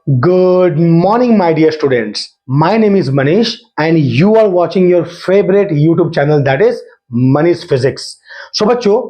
Good morning, my dear students. My name is Manish, and you are watching your favorite YouTube channel that is Manish Physics. So बच्चों,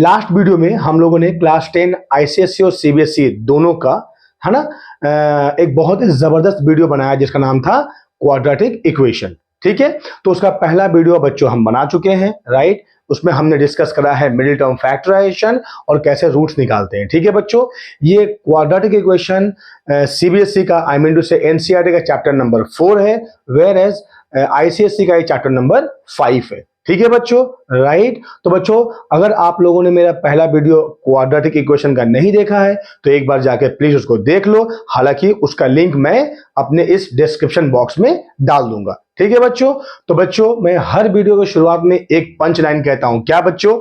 last video में हम लोगों ने class 10 ICSE और CBSE दोनों का है ना एक बहुत ही जबरदस्त वीडियो बनाया जिसका नाम था क्वाड्रेटिक इक्वेशन। ठीक है, तो उसका पहला वीडियो बच्चों हम बना चुके हैं, राइट। उसमें हमने डिस्कस करा है मिडिल टर्म फैक्टराइजेशन और कैसे रूट्स निकालते हैं। ठीक है बच्चों, ये क्वाड्रेटिक इक्वेशन सीबीएसई का आई मीन टू से एनसीईआरटी का चैप्टर नंबर 4 है, वेयर एज आईसीएसई का चैप्टर नंबर 5 है। ठीक है बच्चों, राइट। तो बच्चों, अगर आप लोगों ने मेरा पहला वीडियो क्वाड्रेटिक इक्वेशन का नहीं देखा है तो एक बार जाके प्लीज उसको देख लो। हालांकि उसका लिंक मैं अपने इस डिस्क्रिप्शन बॉक्स में डाल दूंगा। ठीक है बच्चों, तो बच्चों मैं हर वीडियो की शुरुआत में एक पंच लाइन कहता हूं, क्या बच्चों?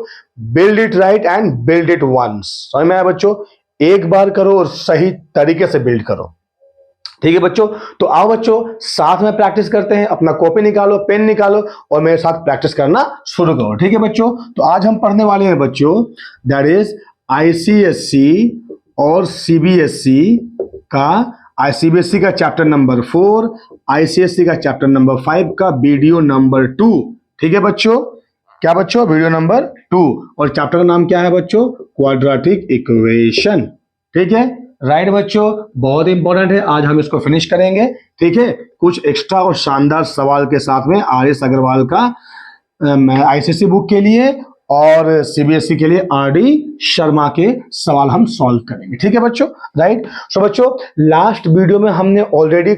Build it right and build it once. समझ में आया बच्चों? एक बार करो और सही तरीके से बिल्ड करो। ठीक है बच्चों, तो आओ बच्चों साथ में प्रैक्टिस करते हैं। अपना कॉपी निकालो, पेन निकालो और मेरे साथ प्रैक्टिस करना शुरू करो। ठीक है बच्चों, तो आज हम पढ़ने वाले हैं बच्चों दैट इज आईसीएसई और सीबीएसई का आईसीबीएसई का चैप्टर नंबर 4, आईसीएसई का चैप्टर नंबर 5 का वीडियो नंबर 2। ठीक है बच्चों, क्या बच्चों? Video number 2। और चैप्टर का नाम क्या है बच्चों? Quadratic equation. ठीक है, राइट बच्चों, बहुत इंपॉर्टेंट है। आज हम इसको फिनिश करेंगे। ठीक है, कुछ एक्स्ट्रा और शानदार सवाल के साथ में आर.एस. अग्रवाल का आईसीएसई बुक के लिए और सीबीएसई के लिए आर.डी. शर्मा के सवाल हम सॉल्व करेंगे। ठीक है बच्चों, राइट। सो बच्चों, लास्ट वीडियो में हमने ऑलरेडी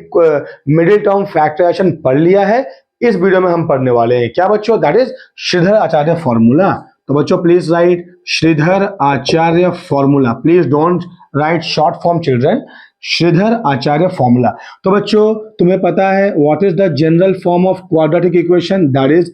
मिडिल टर्म फैक्टराइजेशन पढ़ लिया है। इस वीडियो में हम पढ़ने वाले हैं क्या बच्चों? That is Shridhar Acharya formula. तो बच्चों please write Shridhar Acharya formula. Please don't write short form children. Shridhar Acharya formula. तो बच्चों तुम्हें पता है what is the general form of quadratic equation? That is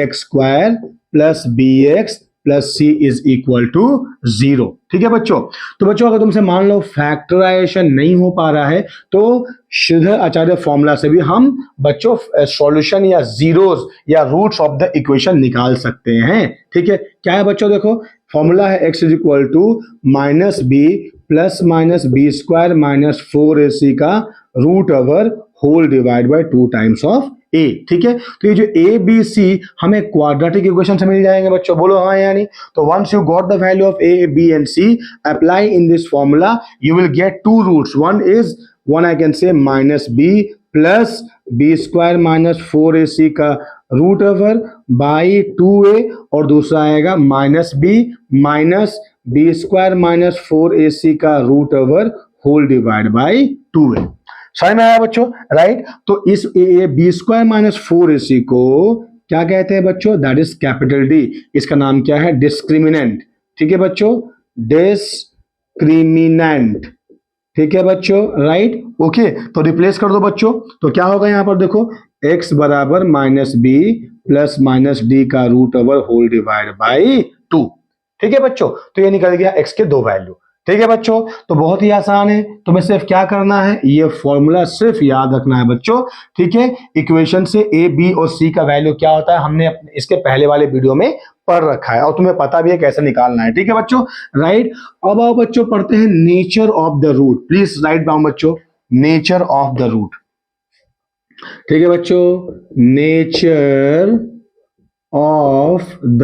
ax square plus bx plus c is equal to 0। ठीक है बच्चों, तो बच्चों अगर तुमसे मान लो फैक्टराइजेशन नहीं हो पा रहा है तो श्रीधर आचार्य फॉर्मूला से भी हम बच्चों सॉल्यूशन या जीरोस या रूट्स ऑफ द इक्वेशन निकाल सकते हैं। ठीक है, क्या है बच्चों? देखो फॉर्मूला है x is equal to minus B plus minus B square minus 4ac का root over whole divide by 2 times of a। ठीक है, तो ये जो a b c हमें क्वाड्रेटिक इक्वेशन से मिल जाएंगे बच्चों। बोलो हाँ या नहीं? तो once you got the value of a b and c, apply in this formula, you will get two roots. One I can say minus b plus B square minus 4ac का रूट ओवर बाई 2a, और दूसरा आएगा minus B square minus 4ac का root over whole divide by 2a। समझ में आया बच्चों? Right. तो इस बी स्क्वायर माइनस 4ac को क्या कहते हैं बच्चों? That is capital D. इसका नाम क्या है? डिस्क्रिमिनेंट। ठीक है बच्चों, डिस्क्रिमिनेंट। ठीक है बच्चों, राइट। ओके, तो रिप्लेस कर दो बच्चों। तो क्या होगा यहां पर? देखो x बराबर minus B plus minus D का root over whole divide by 2। ठीक है बच्चों, तो ये निकल गया x के दो वैल्यू। ठीक है बच्चों, तो बहुत ही आसान है। तुम्हें सिर्फ क्या करना है, ये फॉर्मूला सिर्फ याद रखना है बच्चों। ठीक है, इक्वेशन से a b और c का वैल्यू क्या होता है हमने इसके पहले वाले वीडियो में पढ़ रखा है और तुम्हें पता भी है कैसे निकालना है। ठीक है बच्चों, राइट। अब आओ बच्चों पढ़ते हैं nature of the root. Please write down बच्चों नेचर ऑफ द रूट। ठीक है बच्चों, nature of the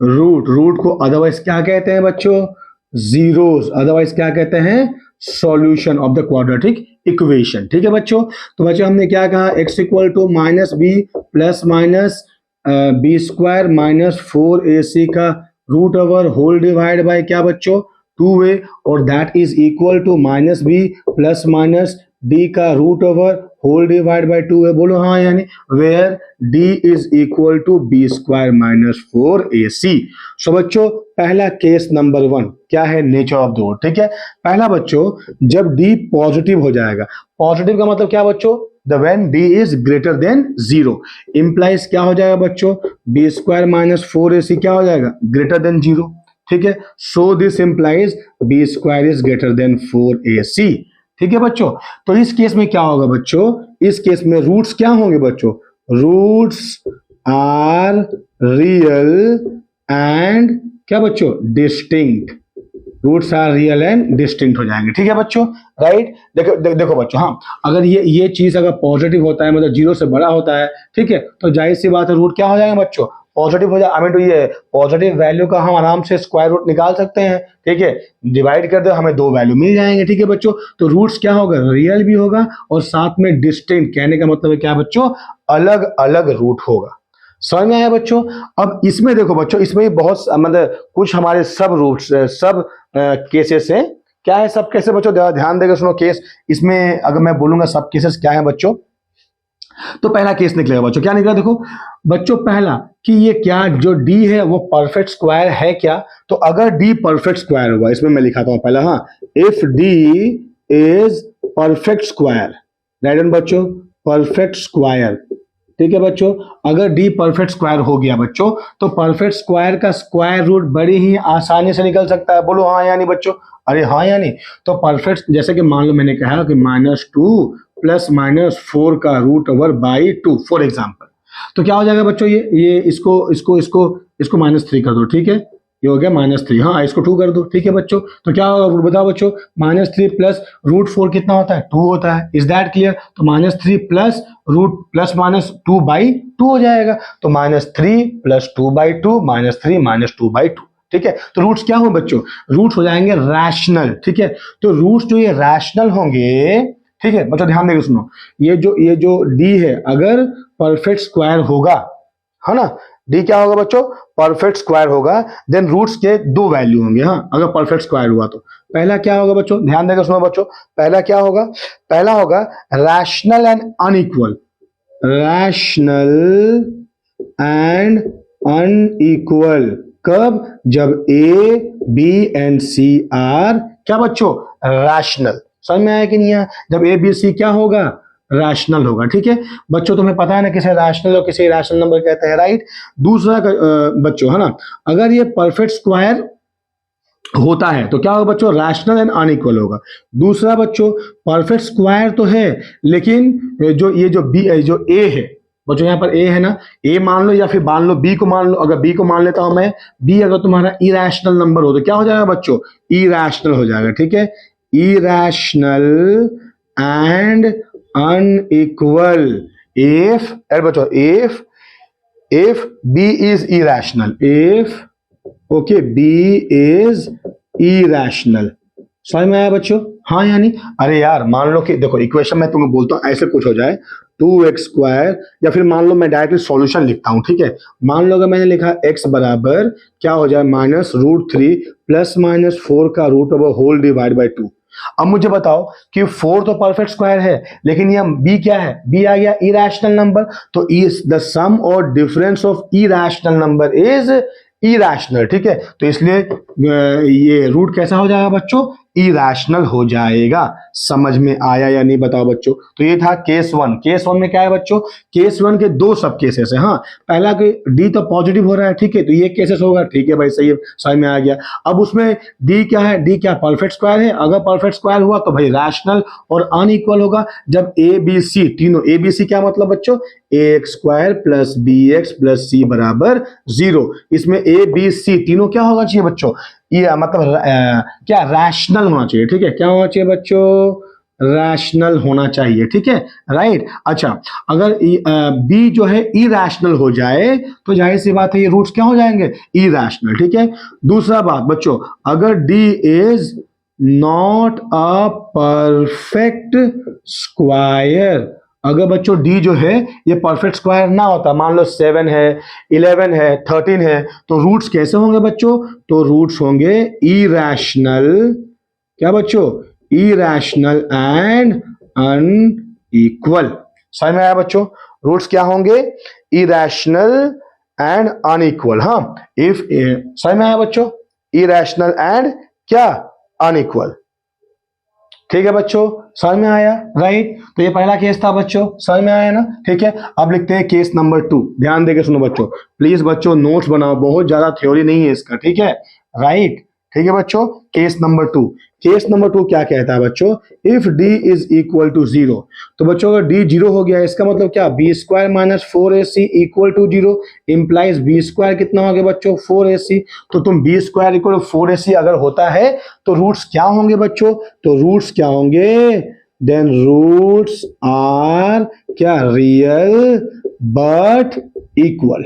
root. Root को अदरवाइज क्या कहते हैं बच्चों? जीरोस। अदरवाइज क्या कहते हैं? Solution of the quadratic equation. ठीक है बच्चों, तो बच्चों हमने क्या कहा? x equal to minus B plus minus B square minus 4ac का root over whole divide by क्या बच्चों? 2a, और that is equal to minus B plus minus D का root over whole divide by 2 है। बोलो हाँ यानी where d is equal to B square minus 4ac। So बच्चों पहला केस नंबर 1 क्या है? Nature of the root. ठीक है, पहला बच्चों जब d पॉजिटिव हो जाएगा। पॉजिटिव का मतलब क्या बच्चों? The when d is greater than 0 implies क्या हो जाएगा बच्चों? बी स्क्वायर माइनस 4ac क्या हो जाएगा? Greater than 0। ठीक है, so this implies b square is greater than 4ac। ठीक है बच्चों, तो इस केस में क्या होगा बच्चों? इस केस में रूट्स क्या होंगे बच्चों? रूट्स आर रियल एंड क्या बच्चों? Distinct. Roots are real and distinct हो जाएंगे, ठीक है बच्चों, राइट। देखो बच्चों, हाँ, अगर ये चीज अगर पॉजिटिव होता है, मतलब 0 से बड़ा होता है, ठीक है, तो जाहिर सी बात है रूट क्या हो जाएंगे बच्चों, पॉजिटिव हो जाए। आई मीन तो ये पॉजिटिव वैल्यू का हम आराम से स्क्वायर रूट निकाल सकते हैं, ठीक है, डिवाइड कर दो हमें 2 वैल्यू मिल जाएंगे, ठीक है बच्चों। तो रूट्स क्या होगा, रियल भी होगा और साथ में डिस्टिंक्ट, कहने का मतलब है क्या बच्चों, अलग अलग रूट होगा। समझ में आया बच्चों। अब इसमें देखो बच्चों, इसमें भी बहुत मतलब कुछ हमारे सब रूट्स, सब केसेस है। क्या है सब केसेस बच्चों, ध्यान देकर सुनो केस। इसमें अगर मैं बोलूंगा सब केसेस क्या है बच्चों, तो पहला केस निकलेगा बच्चों, क्या निकला देखो बच्चों, पहला कि ये क्या जो d है वो परफेक्ट स्क्वायर है क्या। तो अगर d परफेक्ट स्क्वायर होगा, इसमें मैं लिखाता हूं पहला, हाँ, if d is perfect square, right बच्चों, परफेक्ट स्क्वायर, ठीक है बच्चों। अगर d परफेक्ट स्क्वायर हो गया बच्चों, तो परफेक्ट स्क्वायर का स्क्वायर रूट बड़ी ही आसानी से निकल सकता है। बोलो हाँ या नहीं बच्चों, अरे हाँ या नहीं। तो परफेक्ट, जैसे कि मान लो मैंने कहा कि -2 + -4 का root over by 2 for example, तो क्या हो जाएगा बच्चों, ये इसको -3 कर दो, ठीक है, ये हो गया -3, हाँ, इसको 2 कर दो, ठीक है बच्चों। तो क्या होगा बताओ बच्चों, -3 + √4 कितना होता है, 2 होता है, इज दैट क्लियर। तो -3 + रूट +-2/2 हो जाएगा। तो -3 + 2/2 -3 -2/2, ठीक है। तो रूट्स क्या हो बच्चों, रूट्स हो जाएंगे रैशनल, ठीक है। तो रूट्स जो ये रैशनल होंगे, ठीक है बच्चों, ध्यान देकर सुनो, ये जो d है अगर परफेक्ट स्क्वायर होगा, है ना, d क्या होगा बच्चों, परफेक्ट स्क्वायर होगा, देन रूट्स के 2 वैल्यू होंगे, हाँ, अगर परफेक्ट स्क्वायर हुआ तो पहला क्या होगा बच्चों, ध्यान देकर सुनो बच्चों, पहला क्या होगा, पहला होगा rational and unequal, rational and unequal, कब, जब a b and c are क्या बच्चों, रैशनल। समझ में आया कि नहीं आया, जब a b c क्या होगा, रैशनल होगा, ठीक है बच्चों। तुम्हें पता है ना किसे रैशनल और किसे इरैशनल नंबर कहते हैं, राइट। दूसरा बच्चों, है ना, अगर ये परफेक्ट स्क्वायर होता है तो क्या होगा बच्चों, रैशनल एंड अनइक्वल होगा। दूसरा बच्चों, परफेक्ट स्क्वायर तो है, लेकिन जो बी जो ए है बच्चों, यहाँ पर ए है ना, ए मान लो या फिर मान लो बी को मान लो, अगर बी को मान लेता हूं मैं, बी अगर तुम्हारा इरैशनल नंबर हो तो क्या हो जाएगा बच्चों, इरैशनल हो जाएगा, ठीक है, इरैशनल एंड अनइक्वल इफ, बच्चों, if b is irrational, if okay b is irrational। समझ में आया बच्चों, हाँ या नहीं। अरे यार मान लो कि देखो इक्वेशन मैं तुम्हें बोलता हूँ, ऐसे कुछ हो जाए 2x², या फिर मान लो मैं डायरेक्टली सॉल्यूशन लिखता हूँ, ठीक है। मान लो अगर मैंने लिखा x बराबर क्या हो जाए, -√3 + -4 का root over whole divide by 2। अब मुझे बताओ कि 4 तो परफेक्ट स्क्वायर है, लेकिन ये b क्या है, b आ गया इरैशनल नंबर। तो इज द सम और difference of irrational number is irrational, ठीक है। तो इसलिए ये रूट कैसा हो जाएगा बच्चों, इरैशनल हो जाएगा। समझ में आया या नहीं बताओ बच्चों। तो ये था केस 1। केस 1 में क्या है बच्चों, केस 1 के 2 सब केसेस है, हाँ, पहला कि डी तो पॉजिटिव हो रहा है, ठीक है, तो ये केसेस होगा, ठीक है भाई, सही है, समझ में आ गया। अब उसमें डी क्या है, डी क्या परफेक्ट स्क्वायर है, अगर परफेक्ट स्क्वायर हुआ तो भाई रैशनल और अनइक्वल होगा, जब ए बी सी तीनों, ए बी सी क्या मतलब बच्चों, ax² + bx + c बराबर 0। इसमें ए बी सी तीनों क्या होगा चाहिए बच्चों, ये मतलब क्या रैशनल होना चाहिए, ठीक है, क्या होना चाहिए बच्चों, रैशनल होना चाहिए, ठीक है, राइट। अच्छा, अगर बी जो है इरैशनल हो जाए तो जाहिर सी बात है ये रूट्स क्या हो जाएंगे, इरैशनल, ठीक है। दूसरा बात बच्चों, अगर D is not a perfect square, अगर बच्चों डी जो है ये परफेक्ट स्क्वायर ना होता, मान लो 7 है, 11 है, 13 है, तो रूट्स कैसे होंगे बच्चों, तो रूट्स होंगे इरैशनल, क्या बच्चों, इरैशनल एंड अनइक्वल। समझ में आया बच्चों, रूट्स क्या होंगे, इरैशनल एंड अनइक्वल, हाँ, इफ, समझ में आया बच्चों, इरैशनल एंड क्या, अनइक्वल, ठीक है बच्चों, समझ में आया, राइट। तो ये पहला केस था बच्चों, समझ में आया ना, ठीक है। अब लिखते हैं केस नंबर 2। ध्यान देके सुनो बच्चों, प्लीज बच्चों नोट्स बनाओ, बहुत ज्यादा थ्योरी नहीं है इसका, ठीक है, राइट, ठीक है बच्चों। केस नंबर 2, केस नंबर 2 क्या कहता है बच्चों, if d is equal to 0, तो बच्चों अगर d 0 हो गया इसका मतलब क्या, b square minus 4ac equal to 0 implies b square कितना हो गया बच्चों 4ac। तो तुम बी स्क्वायर इक्वल 4ac अगर होता है तो रूट्स क्या होंगे बच्चों, तो रूट्स क्या होंगे, देन रूट्स आर क्या, real but equal,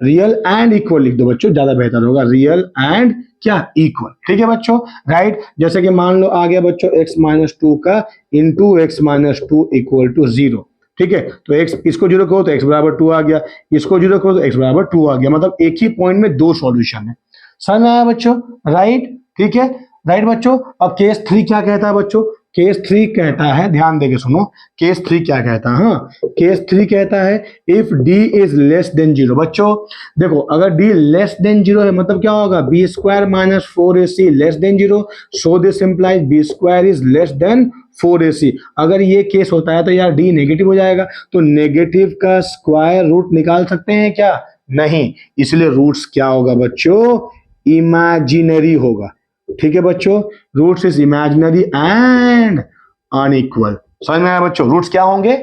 real and equal लिख दो बच्चों, ज्यादा बेहतर होगा, रियल एंड क्या, इक्वल। ठीक है बच्चों, राइट। जैसे कि मान लो आ गया बच्चों x-2 का इंटू x-2 इक्वल टू 0। ठीक है, तो x इसको 0 करो तो x बराबर 2 आ गया, इसको 0 करो तो x बराबर 2 आ गया, मतलब एक ही पॉइंट में दो सॉल्यूशन है। समझ में आया बच्चों, राइट। ठीक है, राइट बच्चों। अब केस 3 क्या कहता है बच्चों, केस 3 कहता है, ध्यान देके सुनो, केस 3 क्या कहता है, हाँ केस 3 कहता है if d is less than 0। बच्चों देखो, अगर d लेस देन 0 है मतलब क्या होगा, b square minus 4ac less than 0, so this implies b square is less than 4ac। अगर ये केस होता है तो यार d नेगेटिव हो जाएगा, तो नेगेटिव का स्क्वायर रूट निकाल सकते हैं क्या, नहीं, इसलिए रूट्स क्या होगा बच्चों, इमेजिनरी होगा। ठीक है बच्चों, roots is imaginary and unequal. समझ में आया बच्चों, रूट्स क्या होंगे,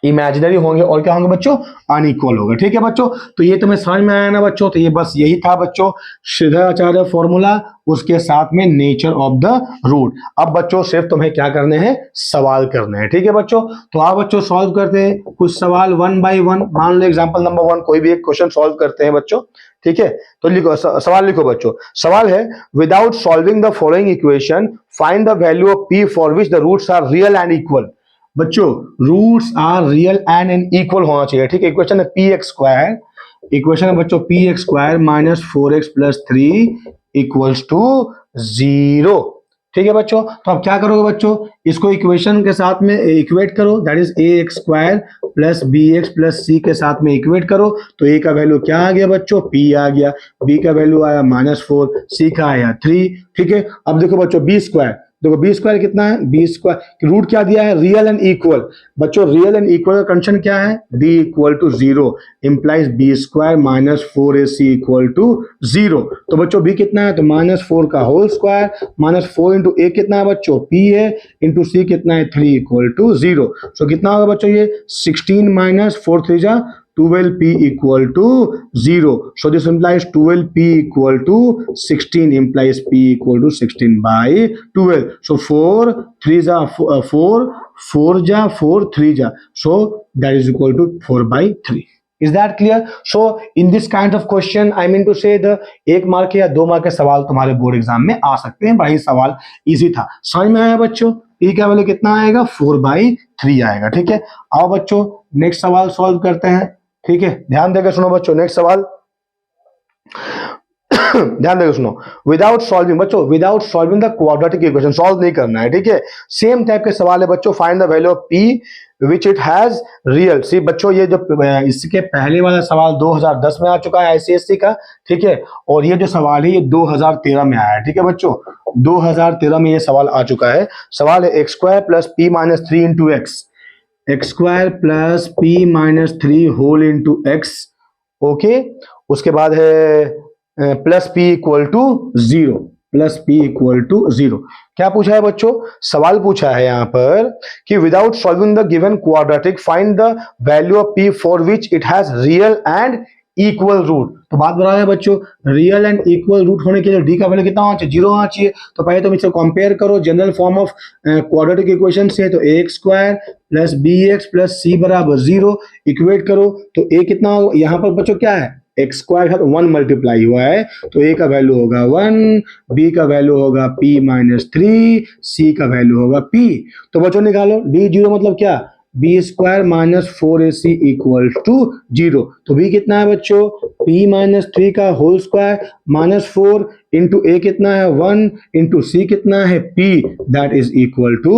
इमेजिनरी होंगे और क्या होंगे बच्चों, अनइक्वल होगा। ठीक है बच्चों, तो ये तुम्हें समझ में आया ना बच्चों, तो ये बस यही था बच्चों श्रीधराचार्य फॉर्मूला, उसके साथ में नेचर ऑफ द रूट। अब बच्चों सिर्फ तुम्हें क्या करने हैं, सवाल करने हैं। ठीक है बच्चों, तो आप बच्चों सॉल्व करते हैं कुछ सवाल 1 बाय 1। मान लो एग्जांपल नंबर 1 कोई भी एक क्वेश्चन सॉल्व करते हैं बच्चों। ठीक है, तो लिखो सवाल, लिखो बच्चों। सवाल है, without solving the following equation find the value of p for which the roots are real and equal. बच्चों roots are real and equal होना चाहिए। ठीक है, इक्वेशन है पी एक्स स्क्वायर, इक्वेशन है बच्चों p x square minus 4x plus 3 equals to 0। ठीक है बच्चों, तो अब क्या करोगे बच्चों, इसको इक्वेशन के साथ में इक्वेट करो, that is A X square plus B X plus C के साथ में इक्वेट करो, तो ए का वैल्यू क्या आ गया बच्चों, p आ गया, b का वैल्यू आया -4, c का आया 3। ठीक है, अब देखो बच्चों बी स्क्वायर, देखो बी स्क्वायर कितना है, बी स्क्वायर रूट क्या दिया है, रियल एंड इक्वल। बच्चों रियल एंड इक्वल का कंडीशन क्या है, d equal to 0 implies b square minus 4ac equal to 0। तो बच्चों b कितना है, तो -4 का होल स्क्वायर, -4 इंटू a कितना है बच्चों, p है, इंटू c कितना है 3 इक्वल टू 0। सो कितना होगा बच्चों ये 16 माइनस 4 3 जा 12p equal to 0. So this implies 12p equal to 16 implies p equal to 16 by 12. So 4 3 ja 4 4 ja 4 3 ja. So that is equal to 4 by 3. Is that clear? So in this kind of question, I mean to say the 1 mark या 2 mark के सवाल तुम्हारे board exam में आ सकते हैं। बड़ा ही सवाल easy था, समझ में आया बच्चों। p का वैल्यू कितना आएगा, 4 by 3 आएगा। ठीक है, आओ बच्चों नेक्स्ट सवाल सॉल्व करते हैं। ठीक है, ध्यान देकर सुनो बच्चों, नेक्स्ट सवाल ध्यान देकर सुनो। विदाउट सॉल्विंग, बच्चों without solving the quadratic equation, solve नहीं करना है। ठीक है, सेम टाइप के सवाल है बच्चों, find the value of p which it has real. See बच्चों ये जो इसके पहले वाला सवाल 2010 में आ चुका है आईसीएससी का। ठीक है, और ये जो सवाल है ये 2013 में आया है। ठीक है बच्चों, 2013 में ये सवाल आ चुका है। सवाल है x square plus p minus 3 into x, x square plus p minus 3 whole into x. Okay, उसके बाद है plus p equal to 0, plus p equal to 0। क्या पूछा है बच्चों, सवाल पूछा है यहां पर कि without solving the given quadratic find the value of p for which it has real and equal root. तो बात बता रहे हैं बच्चों, रियल एंड इक्वल रूट होने के लिए डी का वैल्यू कितना होना चाहिए, 0 होना चाहिए। तो पहले तुम इससे कंपेयर करो, general form of quadratic equation से, तो A square plus B X plus C बराबर 0 इक्वेट करो, तो ए कितना होगा, यहाँ पर बच्चों क्या है, एक्स स्क्वायर है तो 1 मल्टीप्लाई हुआ है, तो ए का वैल्यू होगा 1, बी का वैल्यू होगा p माइनस 3, सी का वैल्यू होगा p। तो बच्चों निकालो, डी 0 मतलब क्या, b square minus 4ac equal to 0। तो b कितना है बच्चों, p माइनस 3 का whole square minus 4 into a कितना है 1 इंटू c कितना है p, that is equal to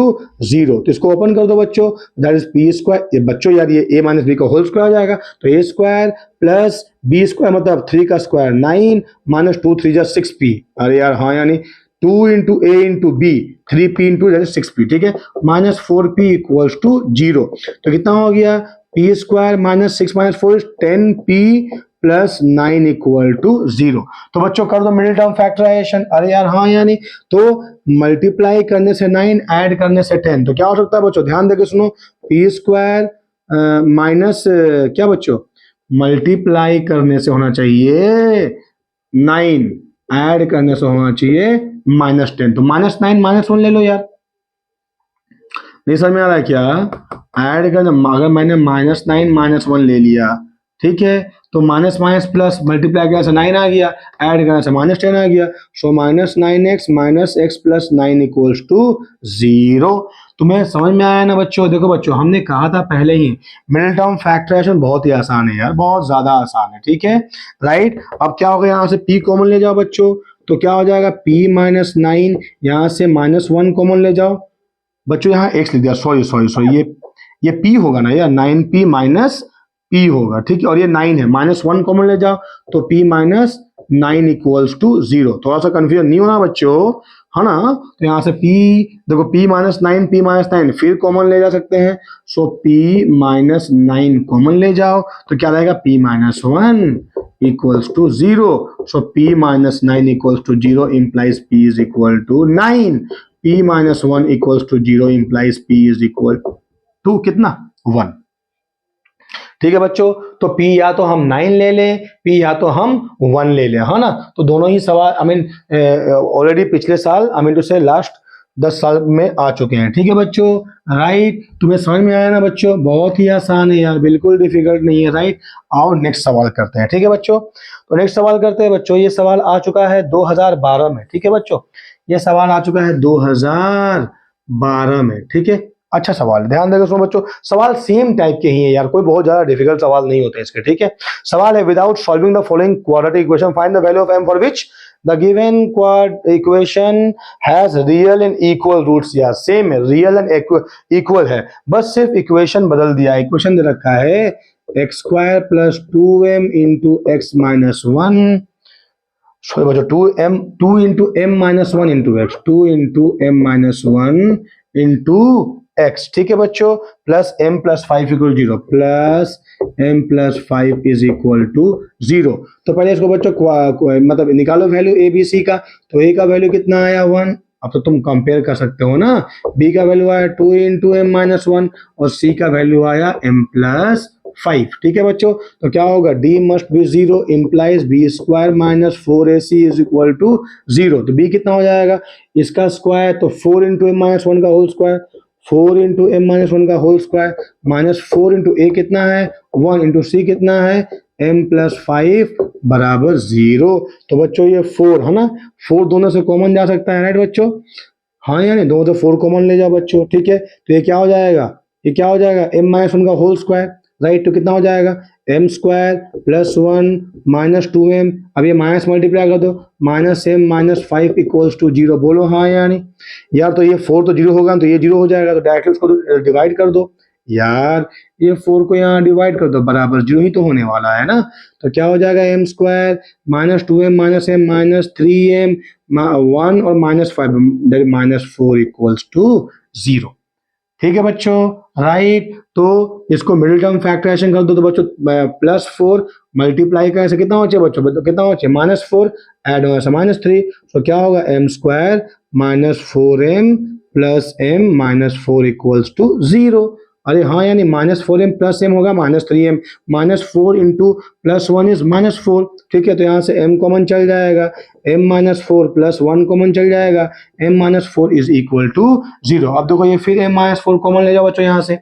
0। तो इसको ओपन कर दो बच्चों, दैट इज p स्क्वायर, बच्चों यार ये a माइनस b का होल स्क्वायर आ जाएगा, तो a square plus b square मतलब 3 का स्क्वायर 9 माइनस 2 3 जा 6p। अरे यार हाँ, यानी 2 into a into b, 3p into 6p। ठीक है, माइनस 4p इक्वल्स टू 0। तो कितना हो गया, p square minus 6 minus 4 10p plus 9 equal to 0। तो बच्चों कर दो मिडिल टर्म फैक्टराइजेशन। अरे यार हाँ यानी तो मल्टीप्लाई करने से 9, ऐड करने से 10, तो क्या हो सकता है बच्चों, ध्यान देके सुनो, पी स्क्वायर माइनस क्या बच्चों, मल्टीप्लाई करने से होना चाहिए 9, ऐड करने से होना चाहिए -10। तो -9 -1 ले लो यार, नहीं समझ में आ रहा है क्या? ऐड करना, अगर मैंने -9 -1 ले लिया, ठीक है, तो माइनस माइनस प्लस मल्टीप्लाई करने से 9 आ गया, ऐड करने से -10 आ गया। So -9x -x plus 9 equals to 0। तुम्हें समझ में आया ना बच्चों? देखो बच्चों, हमने कहा था पहले ही मिडिल टर्म फैक्टराइजेशन बहुत ही आसान है यार, बहुत ज्यादा आसान है, ठीक है, राइट। अब क्या होगा, यहाँ से p कॉमन ले जाओ बच्चों, तो क्या हो जाएगा, p -9, यहाँ से -1 कॉमन ले जाओ बच्चों, यहाँ x लिख दिया, सॉरी सॉरी सॉरी, ये p होगा ना यार, 9p माइनस p होगा, ठीक है, और ये 9 है, -1 कॉमन ले जाओ, तो p माइनस 9 इक्वल्स टू 0। थोड़ा सा कंफ्यूजन नहीं होना बच्चों, है ना? तो यहाँ से p, देखो p -9 फिर कॉमन ले जा सकते हैं, सो p -9 कॉमन ले जाओ, तो क्या रहेगा, p -1 equals to 0। So p -9 equals to 0 implies p is equal to 9। p -1 equals to 0 implies p is equal to कितना, 1। ठीक है बच्चों, तो p या तो हम 9 ले लें, p या तो हम 1 ले लें, है ना? तो दोनों ही सवाल आई मीन ऑलरेडी पिछले साल आई मीन टू से लास्ट 10 साल में आ चुके हैं, ठीक है बच्चों, राइट। तुम्हें समझ में आया ना बच्चों? बहुत ही आसान है यार, बिल्कुल डिफिकल्ट नहीं है, राइट। आओ नेक्स्ट सवाल करते हैं, ठीक है बच्चों। तो नेक्स्ट सवाल करते हैं बच्चों, ये सवाल आ चुका है 2012 में, ठीक है बच्चों, ये सवाल आ चुका है 2012 में, ठीक है। अच्छा सवाल, ध्यान देकर सुनो बच्चों, सवाल सेम टाइप के ही है यार, कोई बहुत ज्यादा डिफिकल्ट सवाल नहीं होते इसके, ठीक है। सवाल है, without solving the following quadratic equation find the value of m for which the given quad equation has real and equal roots. यार सेम है, रियल एंड इक्वल है, बस सिर्फ इक्वेशन बदल दिया है। इक्वेशन दे रखा है x² plus 2m into x minus 1, sorry बच्चों, 2 into m minus 1 into x, 2 into m minus 1 into x, ठीक है बच्चों, plus m plus 5 equal 0, plus m plus 5 is equal to 0। तो पहले इसको बच्चों मतलब निकालो वैल्यू a b c का, तो a का वैल्यू कितना आया, 1। अब तो तुम कंपेयर कर सकते हो ना, b का वैल्यू आया 2 इंटू m माइनस 1 और c का वैल्यू आया m प्लस 5, ठीक है बच्चों। तो क्या होगा, d must be 0 implies b² minus 4ac is equal to 0। तो b कितना हो जाएगा, इसका स्क्वायर, तो 4 इंटू m माइनस 1 का whole square, 4 into m minus 1 का whole square, minus 4 into a कितना है, 1 इंटू c कितना है, m प्लस 5 बराबर 0। तो बच्चों ये 4 है ना, 4 दोनों से कॉमन जा सकता है, राइट बच्चों? हाँ यानी दोनों से 4 कॉमन ले जाओ बच्चों, ठीक है। तो ये क्या हो जाएगा, ये क्या हो जाएगा, m माइनस 1 का होल स्क्वायर, राइट। तो कितना हो जाएगा, m² प्लस 1 माइनस 2m, अब ये माइनस मल्टीप्लाई कर दो, minus m minus 5 equals to 0। बोलो हाँ यानी यार, तो ये 4 तो 0 होगा, तो ये 0 हो जाएगा, तो डायरेक्टली उसको डिवाइड कर दो यार, ये 4 को यहाँ डिवाइड कर दो, बराबर 0 ही तो होने वाला है ना। तो क्या हो जाएगा, m² minus 2m minus m minus 3m 1 और माइनस 5 माइनस 4 इक्वल्स टू 0, ठीक है बच्चों, राइट। तो इसको मिडिल टर्म फैक्टराइजेशन कर दो, तो बच्चों +4 मल्टीप्लाई करने से कितना हो जाए बच्चों, कितना हो जाए, -4 ऐड होने से -3, तो क्या होगा, m² minus 4m plus m minus 4 equals to 0। अरे हाँ यानी -4m प्लस m होगा -3m, -4 इंटू +1 इज -4, ठीक है। तो यहाँ से m कॉमन चल जाएगा, m माइनस 4 प्लस 1 कॉमन चल जाएगा, m minus 4 is equal to 0। अब देखो ये फिर m माइनस 4 कॉमन ले जाओ बच्चों यहाँ से,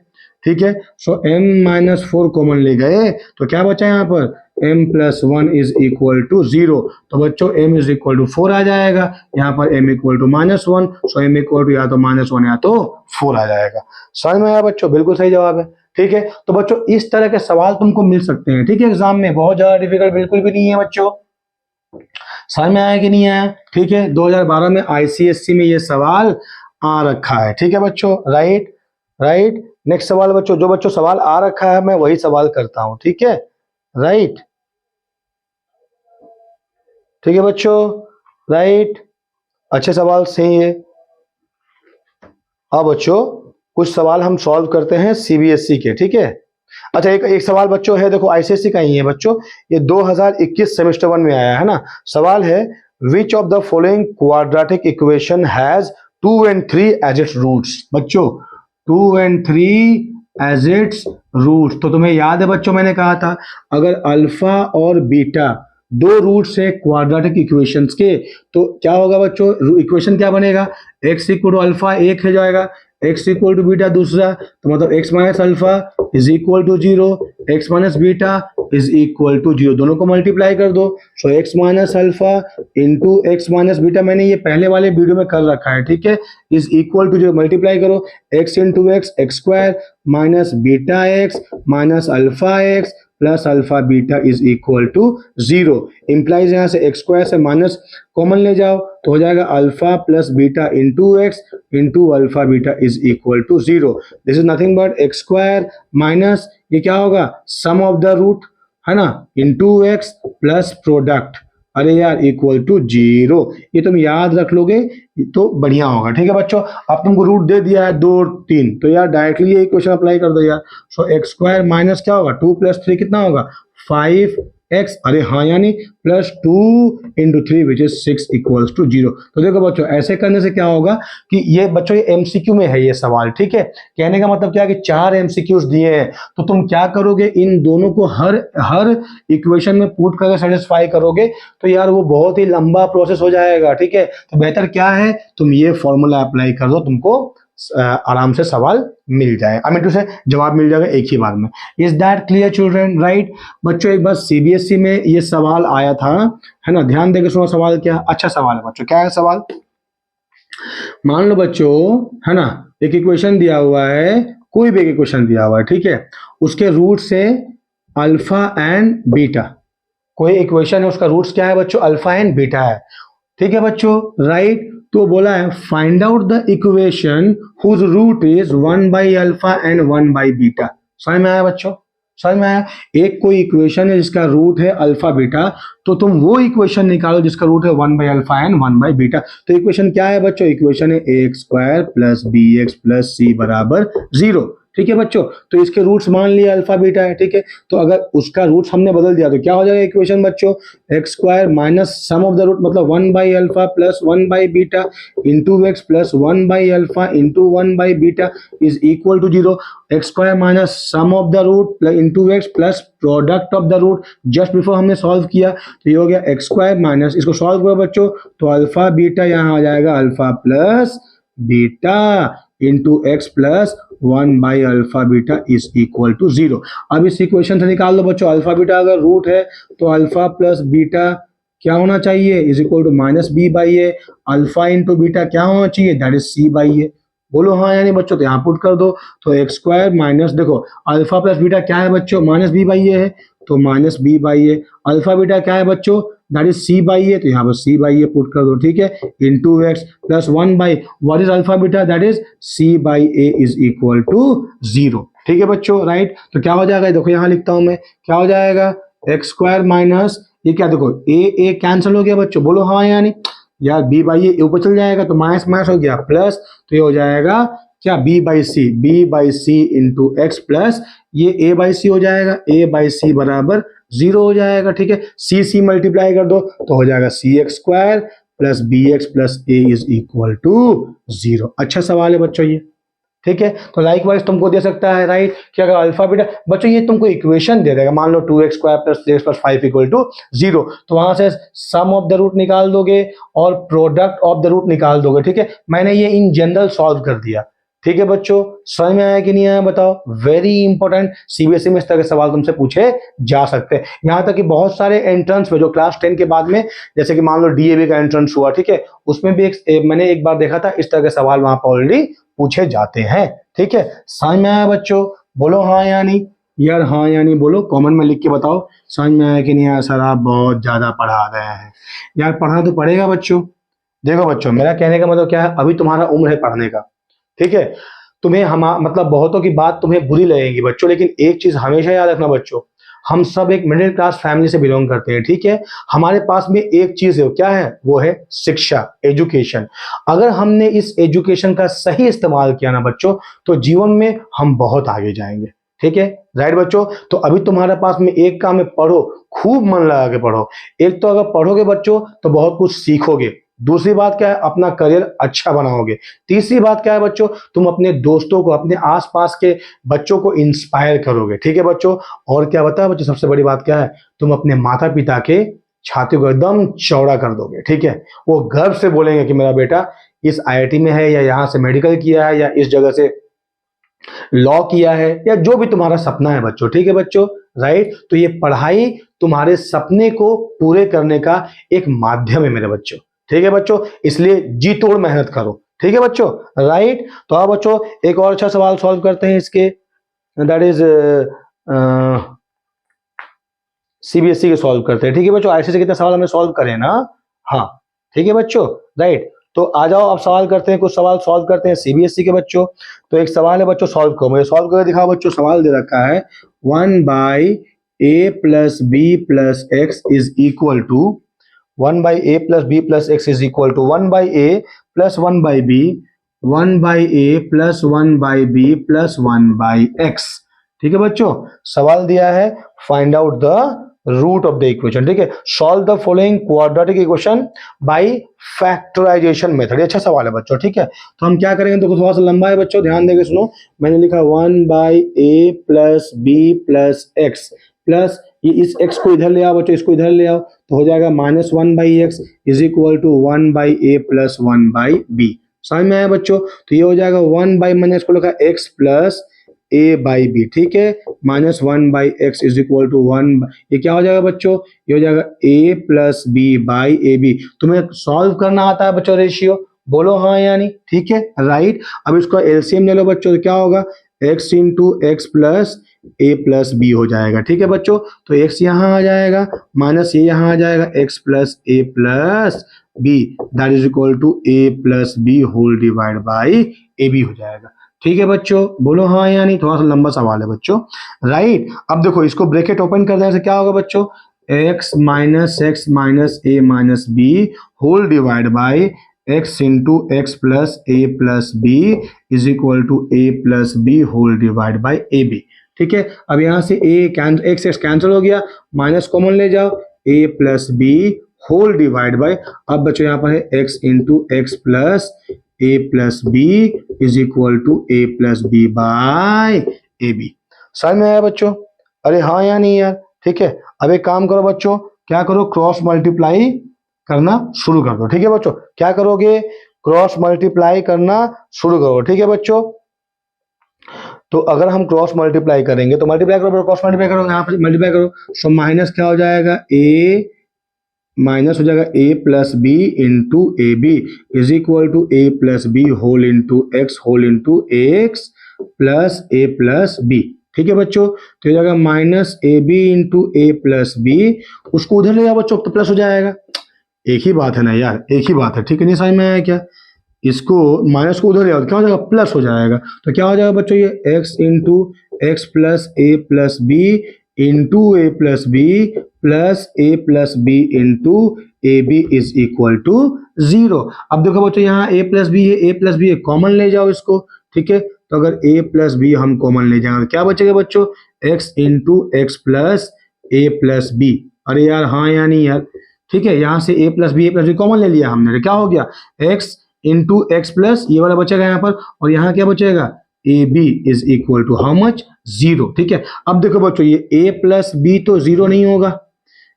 ठीक है। सो m माइनस 4 कॉमन ले गए, तो क्या बचा यहाँ पर, m plus 1 is equal to 0। तो बच्चों m इज इक्वल टू 4 आ जाएगा, यहाँ पर m equal to -1, so m equal to या तो -1 या तो 4 आ जाएगा। समझ में आया बच्चों, बिल्कुल सही जवाब है, ठीक है। तो बच्चों इस तरह के सवाल तुमको मिल सकते हैं, ठीक है, एग्जाम में, बहुत ज्यादा डिफिकल्ट बिल्कुल भी नहीं है बच्चों। समझ में आया कि नहीं आया, ठीक है। 2012 में ICSE में ये सवाल आ रखा है, ठीक है बच्चों, राइट राइट। नेक्स्ट सवाल बच्चों, जो बच्चों सवाल आ रखा है मैं वही सवाल करता हूं, ठीक है, राइट, ठीक है बच्चों, राइट। अच्छे सवाल सही है। अब बच्चों कुछ सवाल हम सॉल्व करते हैं CBSE के, ठीक है, अच्छा, एक एक सवाल बच्चों है, देखो आईसीएसई का ही है बच्चों, ये 2021 सेमेस्टर 1 में आया है ना। सवाल है, which of the following quadratic equation has 2 and 3 as its roots. बच्चों 2 and 3 एज इट्स रूट्स, तो तुम्हें याद है बच्चों मैंने कहा था अगर अल्फा और बीटा दो रूट्स है क्वाड्रेटिक इक्वेशंस के, तो क्या होगा बच्चों, इक्वेशन क्या बनेगा, x इक्वल टू अल्फा एक हो जाएगा, x इक्वल टू बीटा दूसरा, तो मतलब x minus alpha is equal to 0, x minus beta is equal to 0, दोनों को मल्टीप्लाई कर दो। So x minus alpha into x minus beta, मैंने ये पहले वाले वीडियो में कर रखा है, ठीक है, इज इक्वल टू 0, मल्टीप्लाई करो, x into x x square minus beta x minus alpha x plus alpha beta is equal to 0। Implies यहाँ से एक्स स्क्वायर से माइनस कॉमन ले जाओ तो हो जाएगा alpha plus beta into x into alpha beta is equal to 0। This is nothing but x square minus ये क्या होगा, सम ऑफ द रूट है ना, इंटू एक्स प्लस प्रोडक्ट, अरे यार इक्वल टू 0। ये तुम याद रख लोगे तो बढ़िया होगा, ठीक है बच्चों। अब तुमको रूट दे दिया है 2 3, तो यार डायरेक्टली ये इक्वेशन अप्लाई कर दो यार। सो एक्स स्क्वायर माइनस क्या होगा, 2 प्लस 3 कितना होगा 5x, अरे हाँ यानी plus 2 into 3 which is 6 equals to 0। तो देखो बच्चों ऐसे करने से क्या होगा कि ये बच्चों ये एमसीक्यू में है ये सवाल, ठीक है, कहने का मतलब क्या है कि 4 एमसीक्यूज दिए हैं, तो तुम क्या करोगे, इन दोनों को हर हर इक्वेशन में पुट करके सेटिस्फाई करोगे, तो यार वो बहुत ही लंबा प्रोसेस हो जाएगा, ठीक है। तो बेहतर क्या है, तुम ये फॉर्मूला अप्लाई कर दो, तुमको आराम से सवाल मिल जाए, आई मीन टू से जवाब मिल जाएगा एक ही बार में। Is that clear children, right. बच्चों एक बार सीबीएसई में ये सवाल आया था, है ना, ध्यान देकर सुनो सवाल क्या, अच्छा सवाल है बच्चों। क्या है सवाल, मान लो बच्चों, है ना, एक इक्वेशन दिया हुआ है, कोई भी एक इक्वेशन दिया हुआ है, ठीक है, उसके रूट से अल्फा एंड बीटा, कोई इक्वेशन है उसका रूट्स क्या है बच्चों, अल्फा एंड बीटा है, ठीक है बच्चों, राइट। तो बोला है find out the equation whose root is 1 by alpha and 1 by beta. समझ में आया बच्चों, समझ में आया। एक कोई इक्वेशन है जिसका रूट है अल्फा बीटा, तो तुम वो इक्वेशन निकालो जिसका रूट है 1 by alpha and 1 by beta. तो इक्वेशन क्या है बच्चों, इक्वेशन है A X square plus B X plus C बराबर 0, ठीक है बच्चों। तो इसके रूट्स मान लिया अल्फा बीटा है, ठीक है, तो अगर उसका रूट्स हमने बदल दिया तो क्या हो जाएगा इक्वेशन बच्चों, x square minus sum of the root मतलब 1 by alpha plus 1 by beta into x plus 1 by alpha into 1 by beta is equal to 0। X square minus sum of the root into x plus product of the root, just before हमने solve किया तो ये हो गया x square minus, इसको solve करो बच्चों तो अल्फा बीटा यहाँ आ जाएगा alpha plus beta into x plus 1 by alpha beta is equal to 0। अब इस इक्वेशन से निकाल लो बच्चों, अल्फा बीटा अगर रूट है तो अल्फा प्लस बीटा क्या होना चाहिए, is equal to minus b by a, alpha into beta क्या होना चाहिए, that is c by a. बोलो हाँ यानी बच्चों, तो यहाँ पुट कर दो, तो एक्स स्क्वायर माइनस देखो अल्फा प्लस बीटा क्या है बच्चों, माइनस बी बाई ए है, तो minus b by a, alpha beta क्या है बच्चों, that is c by a, तो यहाँ पर सी बाई ए पुट कर दो, ठीक है, into x plus 1 by what is alpha beta, that is c by a is equal to 0, ठीक है बच्चों, राइट। तो क्या हो जाएगा, देखो यहाँ लिखता हूं मैं, क्या हो जाएगा एक्स स्क्वायर माइनस ये क्या, देखो ए कैंसिल हो गया बच्चों, बोलो हाँ यानी, यार बी बाई ए ऊपर चल जाएगा तो माइनस माइनस हो गया प्लस, तो ये हो जाएगा क्या b by c into x plus ये ए बाई सी हो जाएगा, ए बाई सी बराबर 0 हो जाएगा, ठीक है, सी मल्टीप्लाई कर दो तो हो जाएगा C X square plus B X plus A is equal to 0। अच्छा सवाल है बच्चों ये, ठीक है। तो लाइक वाइज तुमको दे सकता है, राइट, कि अगर अल्फा बीटा बच्चों ये तुमको इक्वेशन दे देगा, मान लो 2x square plus 3x plus 5 equal to 0, तो वहां से सम ऑफ द रूट निकाल दोगे और प्रोडक्ट ऑफ द रूट निकाल दोगे, ठीक है। मैंने ये इन जनरल सॉल्व कर दिया, ठीक है बच्चों, समझ में आया कि नहीं आया बताओ। वेरी इंपॉर्टेंट, सीबीएसई में इस तरह के सवाल तुमसे पूछे जा सकते हैं। यहाँ तक कि बहुत सारे एंट्रेंस में जो क्लास 10 के बाद में, जैसे कि मान लो डीएवी का एंट्रेंस हुआ, ठीक है, उसमें भी मैंने एक बार देखा था इस तरह के सवाल वहां पर ऑलरेडी पूछे जाते हैं, ठीक है। समझ में आया बच्चों, बोलो हाँ या नहीं, यार हाँ या नहीं बोलो, कमेंट में लिख के बताओ समझ में आया कि नहीं आया। सर आप बहुत ज्यादा पढ़ा रहे हैं, यार पढ़ना तो पड़ेगा बच्चों। देखो बच्चों मेरा कहने का मतलब क्या है, अभी तुम्हारा उम्र है पढ़ने का, ठीक है, तुम्हें हम मतलब बहुतों की बात तुम्हें बुरी लगेगी बच्चों, लेकिन एक चीज हमेशा याद रखना बच्चों, हम सब एक मिडिल क्लास फैमिली से बिलोंग करते हैं, ठीक है। हमारे पास में एक चीज है, क्या है, वो है शिक्षा, एजुकेशन। अगर हमने इस एजुकेशन का सही इस्तेमाल किया ना बच्चों, तो जीवन में हम बहुत आगे जाएंगे, ठीक है, राइट बच्चों। तो अभी तुम्हारे पास में एक काम है, पढ़ो, खूब मन लगा के पढ़ो। एक तो अगर पढ़ोगे बच्चों तो बहुत कुछ सीखोगे, दूसरी बात क्या है, अपना करियर अच्छा बनाओगे, तीसरी बात क्या है बच्चों, तुम अपने दोस्तों को, अपने आसपास के बच्चों को इंस्पायर करोगे, ठीक है बच्चों। और क्या बता बच्चों, सबसे बड़ी बात क्या है, तुम अपने माता पिता के छाती को एकदम चौड़ा कर दोगे, ठीक है। वो गर्व से बोलेंगे कि मेरा बेटा इस आईआईटी में है, या यहाँ से मेडिकल किया है, या इस जगह से लॉ किया है, या जो भी तुम्हारा सपना है बच्चों, ठीक है बच्चों, राइट। तो ये पढ़ाई तुम्हारे सपने को पूरे करने का एक माध्यम है मेरे बच्चों, ठीक है बच्चों। इसलिए जी तोड़ मेहनत करो, ठीक है बच्चों, राइट। तो अब बच्चों एक और अच्छा सवाल सॉल्व करते हैं इसके, दैट इज सीबीएसई के सॉल्व करते हैं, ठीक है बच्चों। आईसीएसई कितने सवाल हमने सॉल्व करे ना, हाँ, ठीक है बच्चों, राइट। तो आ जाओ अब सवाल करते हैं, कुछ सवाल सॉल्व करते हैं सीबीएसई के बच्चों। तो एक सवाल है बच्चों, सॉल्व करो, मुझे सॉल्व करके दिखाओ बच्चों। सवाल दे रखा है 1/a + b + x is equal to 1/a + b + x is equal to 1/a + 1/b 1/a + 1/b + 1/x, ठीक है बच्चों। सवाल दिया है find out the root of the equation, ठीक है। Solve the following quadratic equation by factorization method. अच्छा सवाल है बच्चों, ठीक है। तो हम क्या करेंगे, तो थोड़ा सा लंबा है बच्चों, ध्यान देके सुनो। मैंने लिखा 1/a + b + x प्लस ये इस x को इधर ले आओ बच्चों, इसको इधर ले आओ, तो हो जाएगा -1/x is equal to 1/a + 1/b। समझ में आया बच्चों। तो ये हो जाएगा 1 मैंने इसको लिखा x प्लस a/b, ठीक है, -1/x इज इक्वल टू 1, ये क्या हो जाएगा बच्चों, ये हो जाएगा a + b/ab। तुम्हें सॉल्व करना आता है बच्चों रेशियो, बोलो हाँ या नहीं, ठीक है, राइट। अब इसको एलसीएम ले लो बच्चों, तो क्या होगा, x × x + a + b हो जाएगा, ठीक है बच्चों। तो x यहाँ आ जाएगा, माइनस ये यहाँ आ जाएगा, x + a + b that is equal to a + b whole divide by ab हो जाएगा, ठीक है बच्चों, बोलो हाँ या नहीं। थोड़ा सा लंबा सवाल है बच्चों, राइट। अब देखो इसको ब्रैकेट ओपन कर देने से क्या होगा बच्चों, x - x - a - b whole divide by x × x + a + b is equal to a + b whole divide by ab, ठीक है। अब यहाँ से x कैंसिल हो गया, माइनस कॉमन ले जाओ, a + b whole divide by, अब बच्चों यहाँ पर है x × x + a + b is equal to a + b by ab। समझ में आया बच्चों, अरे हाँ या नहीं यार, ठीक है। अब एक काम करो बच्चों, क्या करो, क्रॉस मल्टीप्लाई करना शुरू कर दो, ठीक है बच्चों। क्या करोगे, क्रॉस मल्टीप्लाई करना शुरू करो, ठीक है बच्चों। तो अगर हम क्रॉस मल्टीप्लाई करेंगे तो मल्टीप्लाई करो, क्रॉस मल्टीप्लाई करो, यहाँ पर मल्टीप्लाई करो, सो माइनस क्या हो जाएगा, a माइनस हो जाएगा a + b × ab is equal to a + b whole × x whole × x plus a + b, ठीक है बच्चों। तो हो जाएगा -ab × a + b, उसको उधर ले जाओ बच्चों तो प्लस हो जाएगा, एक ही बात है ना यार, एक ही बात है, ठीक है, नहीं समझ में आया क्या। इसको माइनस को उधर ले आओ तो क्या हो जाएगा, प्लस हो जाएगा। तो क्या हो जाएगा बच्चों, ये x × x + a + b × a + b plus a + b × ab is equal to 0। अब देखो बच्चों यहाँ a + b है, a + b है, कॉमन ले जाओ इसको, ठीक है। तो अगर a + b हम कॉमन ले जाएंगे तो क्या बचेगा बच्चों, x × x + a + b। अरे यार हाँ या नहीं यार, ठीक है। यहाँ से a + b कॉमन ले लिया हमने, तो क्या हो गया, x × x प्लस ये वाला बचेगा यहाँ पर, और यहाँ क्या बचेगा, a b is equal to how much, 0, ठीक है। अब देखो बच्चों ये a + b तो 0 नहीं होगा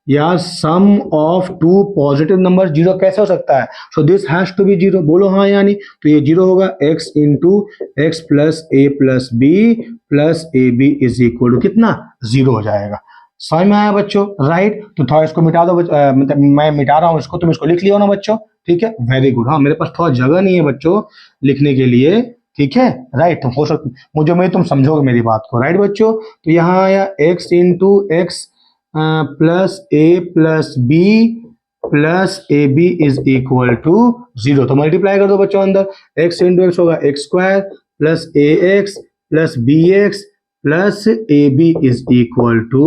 यार, sum of two positive number 0 कैसे हो सकता है, so this has to be 0, बोलो हाँ या नहीं। तो ये 0 होगा, x × x + a + b + ab is equal to कितना, 0 हो जाएगा। समझ में आया बच्चों, राइट। तो थोड़ा इसको मिटा दो, मतलब मैं मिटा रहा हूँ इसको, तुम इसको लिख लियो ना बच्चों, ठीक है, वेरी गुड। हाँ मेरे पास थोड़ा जगह नहीं है बच्चों लिखने के लिए, ठीक है, राइट। हो सकता मुझे में तुम समझोगे मेरी बात को, राइट बच्चों। तो यहाँ आया x × x plus a + b plus ab is equal to 0। तो मल्टीप्लाई कर दो बच्चों अंदर, x × x होगा x² plus ax plus bx प्लस a b is equal to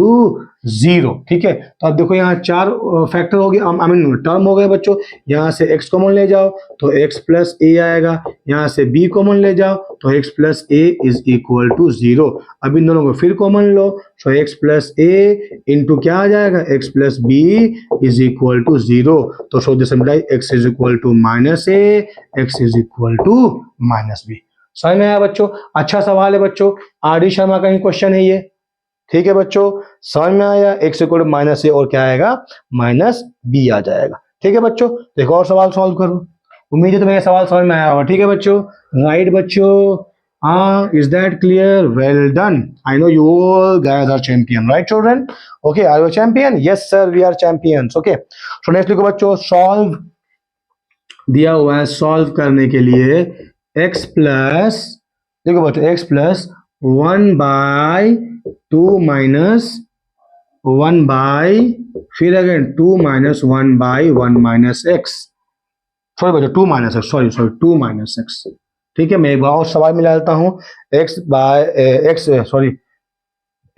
0। ठीक है, तो अब देखो यहाँ चार फैक्टर हो गए, आई मीन टर्म हो गए बच्चों। यहाँ से x कॉमन ले जाओ तो x प्लस ए आएगा, यहाँ से b कॉमन ले जाओ तो x plus A is equal to 0। अब इन दोनों को फिर कॉमन लो तो x प्लस ए इंटू क्या आ जाएगा, x plus b is equal to 0। तो so this imply x is equal to minus a, x is equal to minus b. समझ में आया बच्चों? अच्छा सवाल है बच्चों, आर डी शर्मा का ही क्वेश्चन है ये। ठीक है बच्चों, समझ में आया? x इक्वल टू माइनस ए और क्या आएगा, माइनस बी आ जाएगा। ठीक है बच्चों, देखो और सवाल सॉल्व करो। उम्मीद है तुम्हें सवाल समझ में आया होगा। ठीक है बच्चों, राइट बच्चों, हाँ, is that clear? Well done. I know you all guys are champion, right children? Okay, are you champion? Yes sir, we are champions. Okay, so next लिखो बच्चों, सॉल्व दिया हुआ है, सॉल्व करने के लिए x प्लस, देखो बच्चों, x प्लस 1/2 माइनस 1 फिर again 2 minus 1/1 minus x, sorry बच्चों 2 minus x, sorry 2 minus x. ठीक है, मैं एक बार और सवाल मिला लेता हूँ।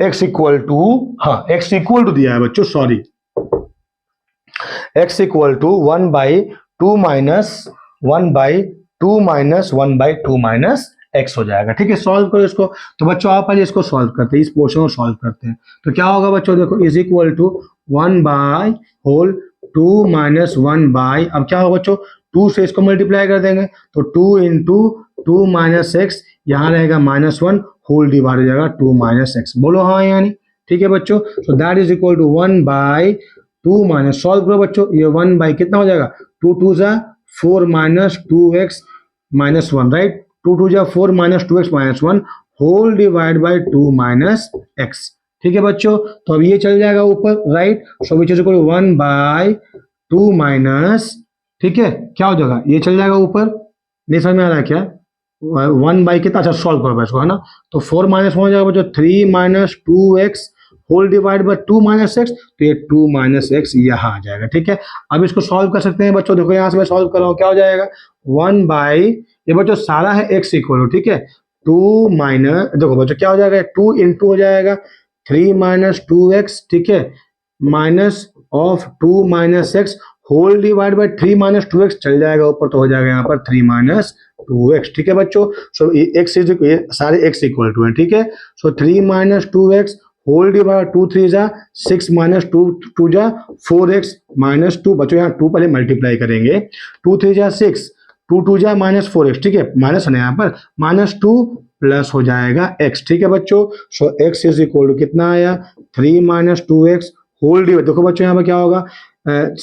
x इक्वल टू, हाँ x इक्वल टू दिया है बच्चों, sorry x equal to 1/2 minus 1/2 minus 1/2 minus x हो जाएगा। ठीक है, सॉल्व करो इसको। तो बच्चों आप पहले इसको सॉल्व करते हैं, इस पोर्शन को सॉल्व करते हैं। तो क्या होगा बच्चों, देखो इज इक्वल टू 1/2 माइनस 1 अब क्या होगा बच्चों, 2 से इसको मल्टीप्लाई कर देंगे तो 2 इंटू 2 माइनस एक्स, यहाँ रहेगा -1 होल डिवाइड हो जाएगा 2 माइनस एक्स। बोलो हाँ यानी? ठीक है बच्चों, so that is equal to 1/2 minus, solve करो बच्चों, ये 1 बाई कितना हो जाएगा, 2 2 जा 4 माइनस 2x माइनस 1, राइट? 2 2 जा 4 minus 2x minus 1 whole divide by 2 minus x. ठीक है बच्चों, तो अब ये चल जाएगा ऊपर, right? So which is equal to 1/2 minus, ठीक है, क्या हो जाएगा, ये चल जाएगा ऊपर। नहीं समझ में आ रहा है क्या? 1 बाई कितना, अच्छा सॉल्व करो इसको, है ना? तो 4 माइनस 1 हो जाएगा बच्चों 3 minus 2x whole divide by 2 minus x, तो ये 2 माइनस एक्स यहाँ आ जाएगा। ठीक है, अब इसको सॉल्व कर सकते हैं बच्चों। देखो यहाँ से मैं सॉल्व कर रहा हूँ, क्या हो जाएगा, 1 बाई, ये बच्चों सारा है x इक्वल, ठीक है, 2 माइनस, देखो बच्चों क्या हो जाएगा, 2 इंटू हो जाएगा 3 माइनस 2x, ठीक है, minus of 2 minus x whole divide by 3 minus 2x, चल जाएगा ऊपर तो हो जाएगा यहाँ पर 3 माइनस 2x। ठीक है बच्चों, सो x इज, सारे x इक्वल टू है। ठीक है, सो 3 माइनस 2x होल डिवाइड 2 3 जा 6 माइनस 2 2 जा 4x माइनस 2, बच्चों यहाँ 2 पहले मल्टीप्लाई करेंगे, 2 3 जा 6, 2 2 जा माइनस 4x, ठीक है, माइनस है यहाँ पर, -2 प्लस हो जाएगा x। ठीक है बच्चों, सो x इज इक्वल टू कितना आया, 3 माइनस 2x होल डिवाइड, देखो बच्चों यहाँ पर क्या होगा,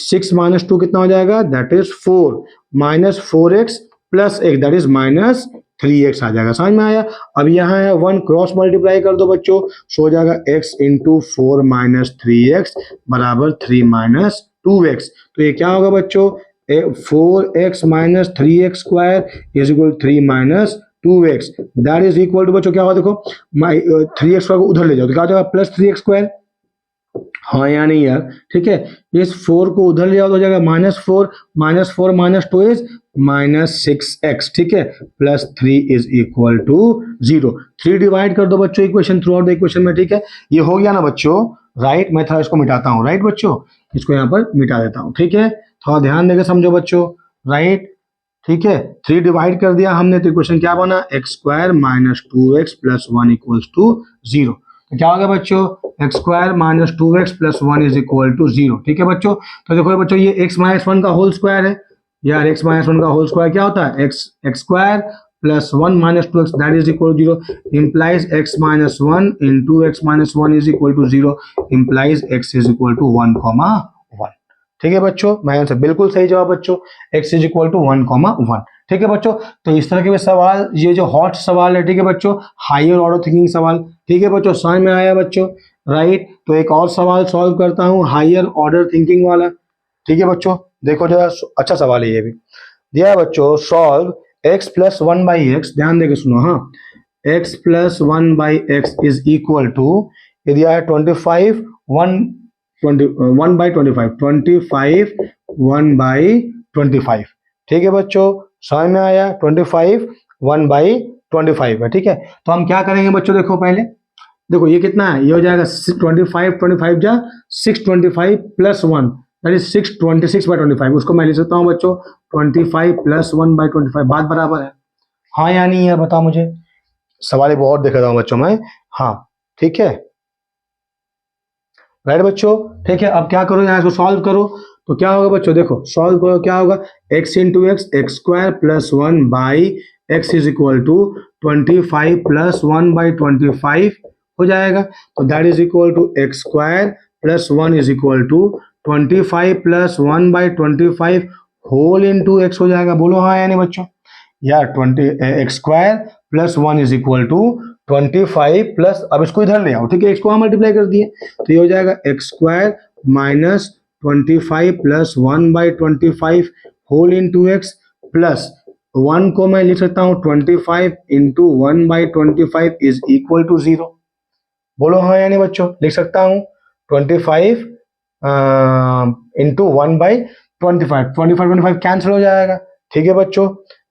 6 माइनस 2 कितना हो जाएगा, that is 4 minus 4x plus x, that is minus 3x आ जाएगा। समझ में आया? अब यहाँ है 1 क्रॉस मल्टीप्लाई कर दो बच्चों, सो हो जाएगा x इंटू 4 माइनस 3x बराबर 3 माइनस 2x। तो ये क्या होगा बच्चों, 4x minus 3x square is equal 3 minus 2x, that is equal to बच्चों क्या होगा, देखो 3x स्क्वायर को उधर ले जाओ तो क्या हो जाएगा, प्लस 3x स्क्वायर, हाँ या नहीं यार? ठीक है, इस 4 को उधर ले जाओ तो हो जाएगा -4 माइनस 2 इज -6x, ठीक है, plus 3 is equal to 0। 3 divide कर दो बच्चों equation, throughout the equation में। ठीक है, ये हो गया ना बच्चों, राइट? मैं थोड़ा इसको मिटाता हूँ, राइट बच्चों, इसको यहाँ पर मिटा देता हूँ। ठीक है, थोड़ा ध्यान देकर समझो बच्चों, राइट? ठीक है, 3 डिवाइड कर दिया हमने तो इक्वेशन क्या बना, x square minus 2x plus 1 equals to 0। तो क्या होगा बच्चों, x square minus 2x plus 1 is equal to 0। ठीक है बच्चों, तो देखो बच्चों ये x माइनस 1 का होल स्क्वायर है यार, x माइनस 1 का होल स्क्वायर क्या होता है, x square plus 1 minus 2x that is equal to 0, implies x minus 1 into x minus 1 is equal to 0, implies x is equal to 1,1। ठीक है बच्चों, मैं आंसर बिल्कुल सही जवाब बच्चों, x इज इक्वल टू 1,1। ठीक है बच्चों, तो इस तरह के भी सवाल, ये जो हॉट सवाल है, ठीक है बच्चों, हायर ऑर्डर थिंकिंग सवाल। ठीक है बच्चों, समझ में आया बच्चों, राइट? तो एक और सवाल सॉल्व करता हूँ हायर ऑर्डर थिंकिंग वाला। ठीक है बच्चों, देखो जरा, अच्छा सवाल है ये भी, दिया है बच्चों, solve x plus 1 by x, ध्यान देके सुनो, हाँ, x plus 1 by x is equal to, ये दिया है 25 1 बाई 25 1 बाई 25। ठीक है बच्चों, समझ में आया? 25 1 बाई 25 है। ठीक है, तो हम क्या करेंगे बच्चों, देखो पहले देखो ये कितना है, ये हो जाएगा 25, 25 जा 625 प्लस 1 दैट इज 626/25। उसको मैं लिख सकता हूँ बच्चों 25 प्लस 1/25। बात बराबर है, हाँ या नहीं है बताओ मुझे। सवाल एक बहुत देख रहा हूँ बच्चों में, हाँ ठीक है राइट बच्चों। ठीक है, अब क्या करो, यहाँ इसको सॉल्व करो तो क्या होगा बच्चों, देखो सॉल्व करो क्या होगा, x into x x square plus 1 by x is equal to 25 plus 1/25 हो जाएगा। तो that is equal to x square plus 1 is equal to 25 plus 1/25 whole into x हो जाएगा। बोलो हाँ या नहीं बच्चों, यार 20 x square plus 1 is equal to 25 plus, अब इसको इधर ले आओ, ठीक है, एक्स को मल्टीप्लाई कर दिए तो ये हो जाएगा x square minus 25 plus 1/25 whole into x plus 1 को मैं लिख सकता हूँ 25 इंटू 1/25 इज इक्वल टू 0। बोलो हाँ या नहीं बच्चों, लिख सकता हूँ 25 इंटू 1/25, 25 कैंसिल हो जाएगा। ठीक है बच्चों,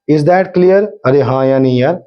इज दैट क्लियर? अरे हाँ या नहीं यार।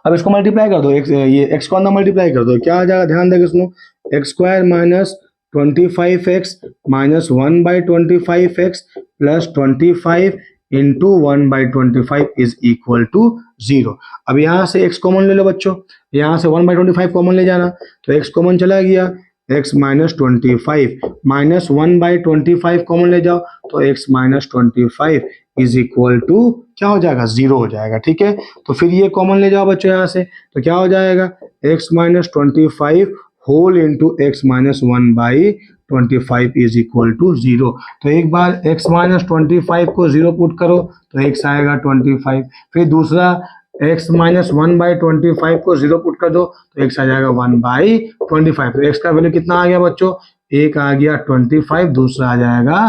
अब इसको मल्टीप्लाई कर दो, ये एक्स को अंदर मल्टीप्लाई कर दो, क्या आ जाएगा ध्यान देकर सुनो, x square minus 25x minus 1/25x plus 25 into 1/25 is equal to 0। अब यहाँ से x कॉमन ले लो बच्चों, यहाँ से 1/25 कॉमन ले जाना, तो x कॉमन चला गया, x माइनस 25 माइनस 1/25 कॉमन ले जाओ तो x minus 25 is equal to क्या हो जाएगा, 0 हो जाएगा। ठीक है, तो फिर ये कॉमन ले जाओ बच्चों यहाँ से, तो क्या हो जाएगा x minus 25 whole into x minus 1/25 is equal to 0। तो एक बार x माइनस 25 को 0 पुट करो तो x आएगा 25, फिर दूसरा x माइनस 1/25 को 0 पुट कर दो तो x आ जाएगा 1/25। तो x का वैल्यू कितना आ गया बच्चों, एक आ गया 25, दूसरा आ जाएगा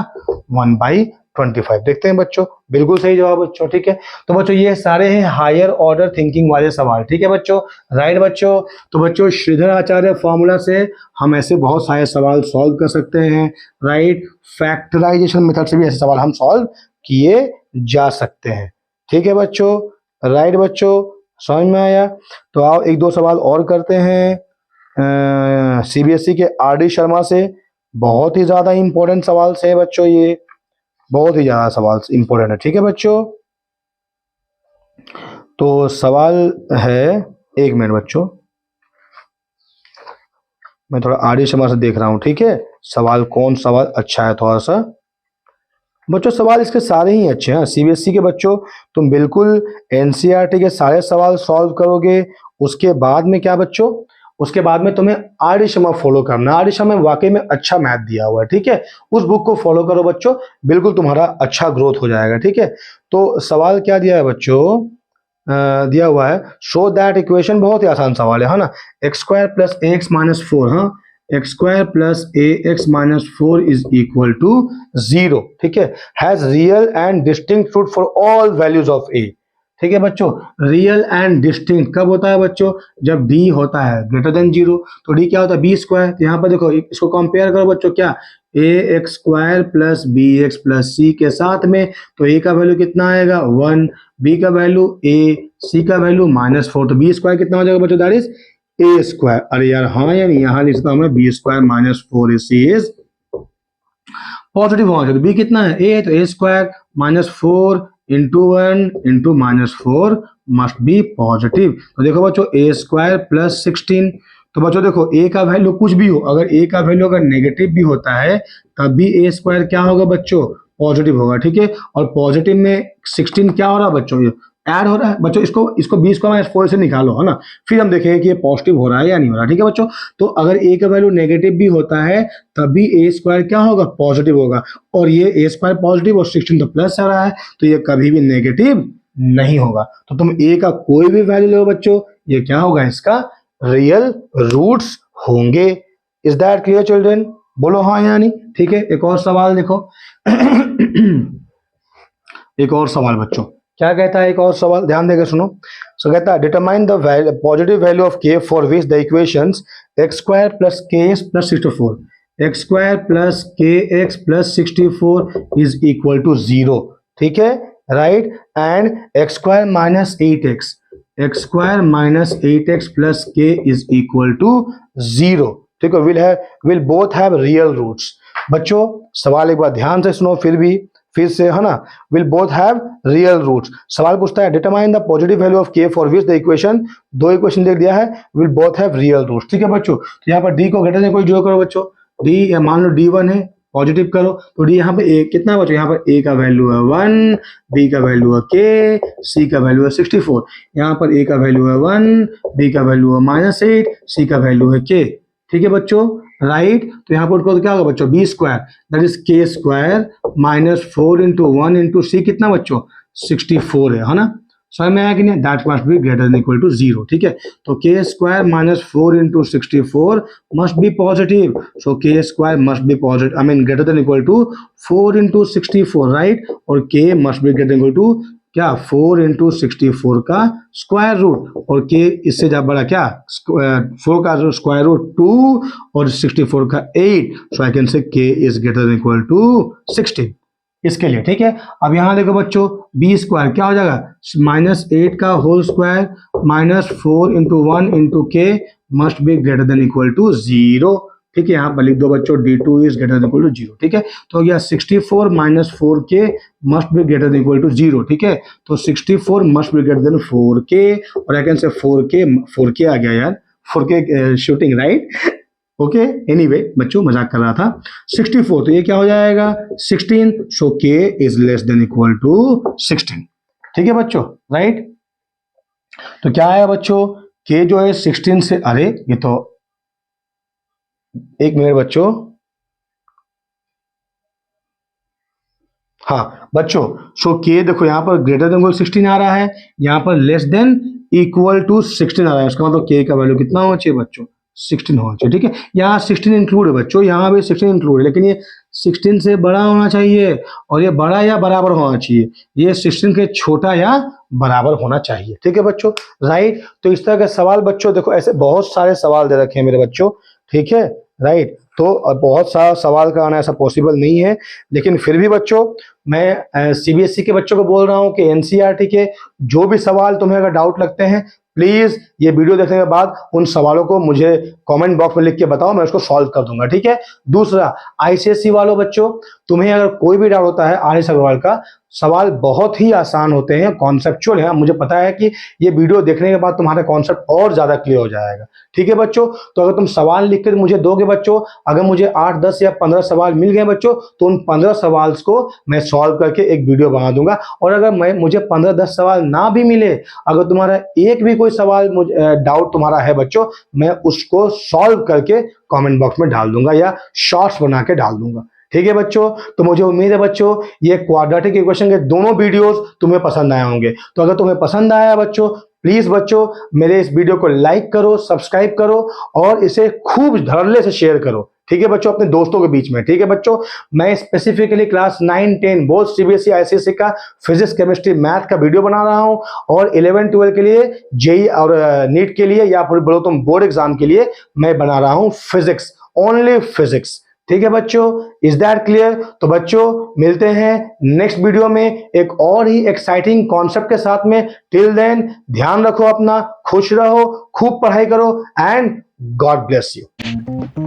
1/25। देखते हैं बच्चों, बिल्कुल सही जवाब बच्चों। ठीक है, तो बच्चों ये सारे हैं हायर ऑर्डर थिंकिंग वाले सवाल। ठीक है बच्चों, राइट बच्चों। तो बच्चों श्रीधर आचार्य फॉर्मूला से हम ऐसे बहुत सारे सवाल सॉल्व कर सकते हैं, राइट। फैक्टराइजेशन मेथड से भी ऐसे सवाल हम सॉल्व किए जा सकते हैं। ठीक है बच्चों, राइट बच्चों, समझ में आया? तो आओ एक दो सवाल और करते हैं सीबीएसई के आर.डी. शर्मा से। बहुत ही ज्यादा इंपॉर्टेंट सवाल से है बच्चों, ये बहुत ही ज्यादा सवाल इंपॉर्टेंट है। ठीक है बच्चों, तो सवाल है, एक मिनट बच्चों, मैं थोड़ा आर.डी. शर्मा से देख रहा हूं। ठीक है, सवाल कौन सवाल अच्छा है थोड़ा सा बच्चों, सवाल इसके सारे ही अच्छे हैं। सीबीएसई के बच्चों तुम बिल्कुल एनसीईआरटी के सारे सवाल सॉल्व करोगे, उसके बाद में क्या बच्चों, उसके बाद में तुम्हें आर.डी. शर्मा फॉलो करना। आर.डी. शर्मा वाकई में अच्छा मैथ दिया हुआ है। ठीक है, उस बुक को फॉलो करो बच्चों, बिल्कुल तुम्हारा अच्छा ग्रोथ हो जाएगा। ठीक है, तो सवाल क्या दिया है बच्चों, दिया हुआ है शो दैट इक्वेशन, बहुत ही आसान सवाल है ना, X square plus A X minus 4, हाँ X square plus A X minus 4 is equal to 0। ठीक है, has real and distinct root for all values of A. ठीक है बच्चों, रियल एंड डिस्टिंक्ट कब होता है बच्चों, जब डी होता है ग्रेटर देन 0। तो डी क्या होता है, बी स्क्वायर। तो यहाँ पर देखो इसको कंपेयर करो बच्चों, क्या A X square plus B X plus C के साथ में, तो ए का वैल्यू कितना आएगा 1, बी का वैल्यू ए, सी का वैल्यू -4, तो बी स्क्वायर कितना हो जाएगा बच्चों, दैट इज ए स्क्वायर। अरे यार हाँ या नहीं, यहाँ लिखता हूँ मैं B square -4 C is positive होना चाहिए। बी कितना है, ए, तो A square -4 into 1 into -4 must be positive. तो देखो बच्चों ए स्क्वायर प्लस 16, तो बच्चों देखो ए का वैल्यू कुछ भी हो, अगर ए का वैल्यू अगर नेगेटिव भी होता है तब भी ए स्क्वायर क्या होगा बच्चों, पॉजिटिव होगा। ठीक है, और पॉजिटिव में 16 क्या हो रहा है बच्चों, ये ऐड हो रहा है बच्चों, इसको 20 को -4 से निकालो, है ना, फिर हम देखेंगे कि ये पॉजिटिव हो रहा है या नहीं हो रहा। ठीक है बच्चों, तो अगर ए का वैल्यू नेगेटिव भी होता है तभी ए स्क्वायर क्या होगा, पॉजिटिव होगा, और ये ए स्क्वायर पॉजिटिव और 16 तो प्लस आ रहा है, तो ये कभी भी नेगेटिव नहीं होगा। तो तुम ए का कोई भी वैल्यू लो बच्चों, ये क्या होगा, इसका रियल रूट्स होंगे। Is that clear children? बोलो हाँ या नहीं। ठीक है, एक और सवाल देखो एक और सवाल बच्चों क्या कहता है, एक और सवाल ध्यान देकर सुनो। सो कहता है determine the positive value of के for which the equations X square plus K X plus 64, X square plus K X plus 64 is equal to 0। ठीक है, right, and X square minus 8x, X square minus 8x plus K is equal to 0। ठीक है, will both have real roots. बच्चों सवाल एक बार ध्यान से सुनो, फिर से है ना, will both have real roots. सवाल पूछता है determine the positive value of के फॉर विच द इक्वेशन, दो इक्वेशन लिख दिया है, will both have real roots. ठीक है बच्चों, तो यहाँ पर डी को ग्रेटर देन कोई जो करो बच्चों, डी मान लो D1 है, पॉजिटिव करो तो डी यहाँ पे ए कितना बच्चों, यहाँ पर ए का वैल्यू है 1, बी का वैल्यू है के, सी का वैल्यू है 64। यहाँ पर ए का वैल्यू है 1, बी का वैल्यू है -8, सी का वैल्यू है के। ठीक है बच्चों, राइट। तो यहाँ पर तो क्या होगा बच्चों, बी स्क्वायर दैट इज के स्क्वायर माइनस 4 इंटू 1 इंटू सी कितना बच्चों 64 है ना। समझ में आया कि नहीं, that must be greater than equal to 0। ठीक है, तो K square minus 4 into 64 must be positive, so K square must be positive, I mean greater than equal to 4 into 64, right. और K must be greater than equal to क्या, 4 into 64 का square root, और के इससे ज्यादा बड़ा क्या, 4 का स्क्वायर रूट 2 और 64 का 8, सो आई can say k is greater than equal to 16 इसके लिए। ठीक है, अब यहां देखो बच्चों, बी स्क्वायर क्या हो जाएगा, -8 का whole square minus 4 into 1 into K must be greater than equal to 0। ठीक है, यहाँ पर लिख दो बच्चों D2 is greater than equal to 0। ठीक है, तो हो गया 64 माइनस 4k must be greater than equal to 0। ठीक है, तो 64 must be greater then 4k, और आई कैन से 4k आ गया यार, 4k shooting, right. Okay, anyway बच्चों मजाक कर रहा था। 64 तो ये क्या हो जाएगा 16, so k is less than equal to 16। ठीक है बच्चों, राइट। तो क्या आया बच्चों, k जो है 16 से, अरे ये तो एक मिनट बच्चों, हाँ बच्चों, सो के देखो यहाँ पर ग्रेटर देन 16 आ रहा है, यहाँ पर लेस देन इक्वल टू 16 आ रहा है, उसका मतलब के का वैल्यू कितना होना चाहिए बच्चों 16 होना चाहिए। ठीक है, यहाँ 16 इंक्लूड है बच्चों, यहाँ भी 16 इंक्लूड है, लेकिन ये 16 से बड़ा होना चाहिए, और ये बड़ा या बराबर होना चाहिए, ये 16 के छोटा या बराबर होना चाहिए। ठीक है बच्चों, राइट। तो इस तरह के सवाल बच्चों देखो, ऐसे बहुत सारे सवाल दे रखे हैं मेरे बच्चों। ठीक है, राइट। तो बहुत सारा सवाल का आना ऐसा पॉसिबल नहीं है, लेकिन फिर भी बच्चों मैं सीबीएसई के बच्चों को बोल रहा हूं कि एनसीईआरटी के जो भी सवाल तुम्हें अगर डाउट लगते हैं, प्लीज ये वीडियो देखने के बाद उन सवालों को मुझे कमेंट बॉक्स में लिख के बताओ, मैं उसको सॉल्व कर दूंगा। ठीक है, दूसरा आईसीएसई वालों बच्चों, तुम्हें अगर कोई भी डाउट होता है आर.एस. अग्रवाल का, सवाल बहुत ही आसान होते हैं, कॉन्सेप्चुअल है, मुझे पता है कि ये वीडियो देखने के बाद तुम्हारा कॉन्सेप्ट और ज्यादा क्लियर हो जाएगा। ठीक है बच्चों, तो अगर तुम सवाल लिख कर मुझे दोगे बच्चों, अगर मुझे 8, 10 या 15 सवाल मिल गए बच्चों, तो उन 15 सवाल को मैं सॉल्व करके एक वीडियो बना दूंगा। और अगर मुझे 15-10 सवाल ना भी मिले, अगर तुम्हारा एक भी कोई सवाल डाउट तुम्हारा है बच्चों, मैं उसको सॉल्व करके कमेंट बॉक्स में डाल दूंगा या शॉर्ट्स बना के डाल दूंगा। ठीक है बच्चों, तो मुझे उम्मीद है बच्चों ये क्वाड्रेटिक इक्वेशन के दोनों वीडियोस तुम्हें पसंद आए होंगे। तो अगर तुम्हें पसंद आया बच्चों, प्लीज बच्चों मेरे इस वीडियो को लाइक करो, सब्सक्राइब करो और इसे खूब धड़ल्ले से शेयर करो। ठीक है बच्चों, अपने दोस्तों के बीच में। ठीक है बच्चों, मैं specifically class 9, 10 both CBSE ICSE का फिजिक्स, केमिस्ट्री, मैथ का वीडियो बना रहा हूं, और 11, 12 के लिए जेई और नीट के लिए, या फिर बोलो तुम बोर्ड एग्जाम के लिए, मैं बना रहा हूं फिजिक्स, ओनली फिजिक्स। ठीक है बच्चों, इज दैट क्लियर? तो बच्चों मिलते हैं नेक्स्ट वीडियो में एक और ही एक्साइटिंग कॉन्सेप्ट के साथ में। टिल देन ध्यान रखो अपना, खुश रहो, खूब पढ़ाई करो, एंड गॉड ब्लेस यू।